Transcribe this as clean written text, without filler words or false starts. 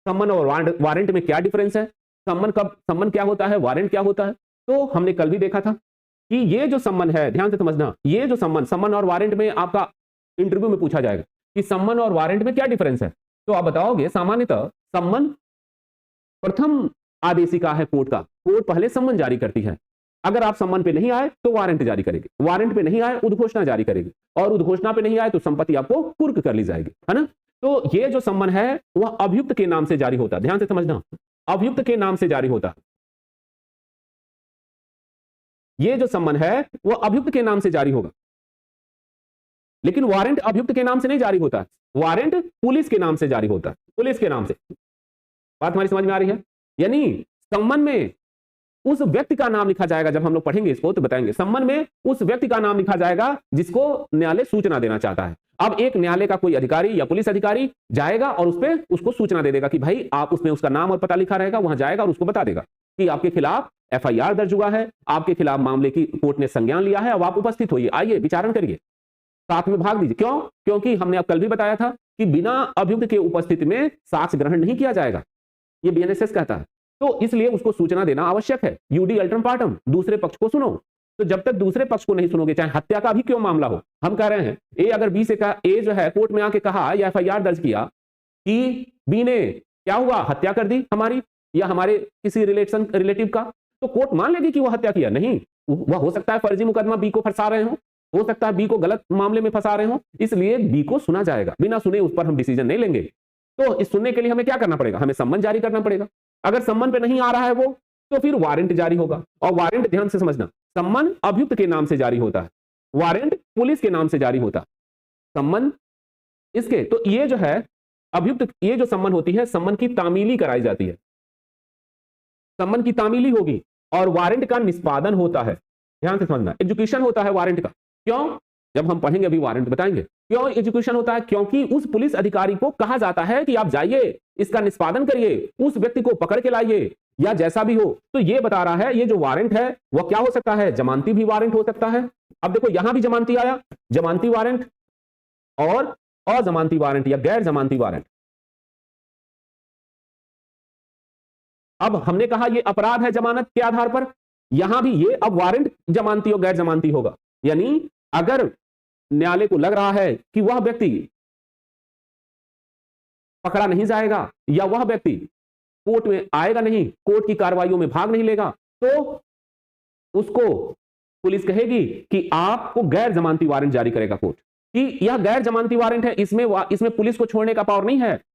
सम्मन और वारंट में क्या डिफरेंस है, सम्मन क्या होता है, वारंट क्या होता है। तो हमने कल भी देखा था कि ये जो सम्मन है, ध्यान से समझना, ये जो सम्मन और वारंट में आपका इंटरव्यू में पूछा जाएगा कि सम्मन और वारंट में क्या डिफरेंस है। तो आप बताओगे सामान्यतः सम्मन प्रथम आदेशिका है कोर्ट का, कोर्ट पहले सम्मन जारी करती है, अगर आप सम्मन पे नहीं आए तो वारंट जारी करेगी, वारंट पे नहीं आए उद्घोषणा जारी करेगी, और उद्घोषणा पे नहीं आए तो संपत्ति आपको कुर्क कर ली जाएगी, है ना। तो ये जो सम्मन है वह अभियुक्त के नाम से जारी होता है, ध्यान से समझना, अभियुक्त के नाम से जारी होता है। ये जो सम्मन है वह अभियुक्त के नाम से जारी होगा, लेकिन वारंट अभियुक्त के नाम से नहीं जारी होता, वारंट पुलिस के नाम से जारी होता है, पुलिस के नाम से। बात हमारी समझ में आ रही है। यानी सम्मन में उस व्यक्ति का नाम लिखा जाएगा, जब हम लोग पढ़ेंगे इसको तो बताएंगे, सम्मन में उस व्यक्ति का नाम लिखा जाएगा जिसको न्यायालय सूचना देना चाहता है। अब एक न्यायालय का कोई अधिकारी या पुलिस अधिकारी जाएगा और उस पर उसको सूचना दे देगा कि भाई आप, उसमें उसका नाम और पता लिखा रहेगा, वहां जाएगा और उसको बता देगा कि आपके खिलाफ एफआईआर दर्ज हुआ है, आपके खिलाफ मामले की कोर्ट ने संज्ञान लिया है, अब आप उपस्थित होइए, आइए विचारण करिए, साथ में भाग दीजिए। क्यों? क्योंकि हमने अब कल भी बताया था कि बिना अभियुक्त के उपस्थिति में साक्ष्य ग्रहण नहीं किया जाएगा, ये बीएनएसएस कहता है। तो इसलिए उसको सूचना देना आवश्यक है, यूडी अल्टरम पार्टम, दूसरे पक्ष को सुनो। तो जब तक दूसरे पक्ष को नहीं सुनोगे, चाहे हत्या का भी क्यों मामला हो, हम कह रहे हैं ए अगर बी से कहा, ए जो है कोर्ट में आके कहा या एफआईआर दर्ज किया कि बी ने क्या हुआ, हत्या कर दी हमारी या हमारे किसी रिलेटिव का, तो कोर्ट मान लेगी कि वह हत्या किया नहीं, वह हो सकता है फर्जी मुकदमा बी को फंसा रहे हो सकता है बी को गलत मामले में फंसा रहे हो, इसलिए बी को सुना जाएगा, बिना सुने उस पर हम डिसीजन नहीं लेंगे। तो इस सुनने के लिए हमें क्या करना पड़ेगा, हमें सम्मन जारी करना पड़ेगा। अगर सम्मन पे नहीं आ रहा है वो, तो फिर वारंट जारी होगा, और वारंट ध्यान से समझना, सम्मन अभियुक्त के नाम से जारी होता है, वारंट पुलिस के नाम से जारी होता है, सम्मन इसके। तो ये जो है अभियुक्त, ये जो सम्मन होती है, सम्मन की तामीली कराई जाती है, सम्मन की तामीली होगी, और वारंट का निष्पादन होता है, ध्यान से समझना, एजुकेशन होता है वारंट का। क्यों? जब हम पढ़ेंगे अभी वारंट बताएंगे क्यों एजुकेशन होता है, क्योंकि उस पुलिस अधिकारी को कहा जाता है कि आप जाइए, इसका निष्पादन करिए, उस व्यक्ति को पकड़ के लाइए, या जैसा भी हो। तो ये बता रहा है, ये जो वारंट है वह क्या हो सकता है, जमानती भी वारंट हो सकता है। अब देखो यहां भी जमानती आया, जमानती वारंट और अजमानती वारंट या गैर जमानती वारंट। अब हमने कहा ये अपराध है जमानत के आधार पर, यहां भी ये अब वारंट जमानती और गैर जमानती होगा। यानी अगर न्यायालय को लग रहा है कि वह व्यक्ति पकड़ा नहीं जाएगा या वह व्यक्ति कोर्ट में आएगा नहीं, कोर्ट की कार्रवाइयों में भाग नहीं लेगा, तो उसको पुलिस कहेगी कि आपको गैर जमानती वारंट जारी करेगा कोर्ट, कि यह गैर जमानती वारंट है, इसमें पुलिस को छोड़ने का पावर नहीं है,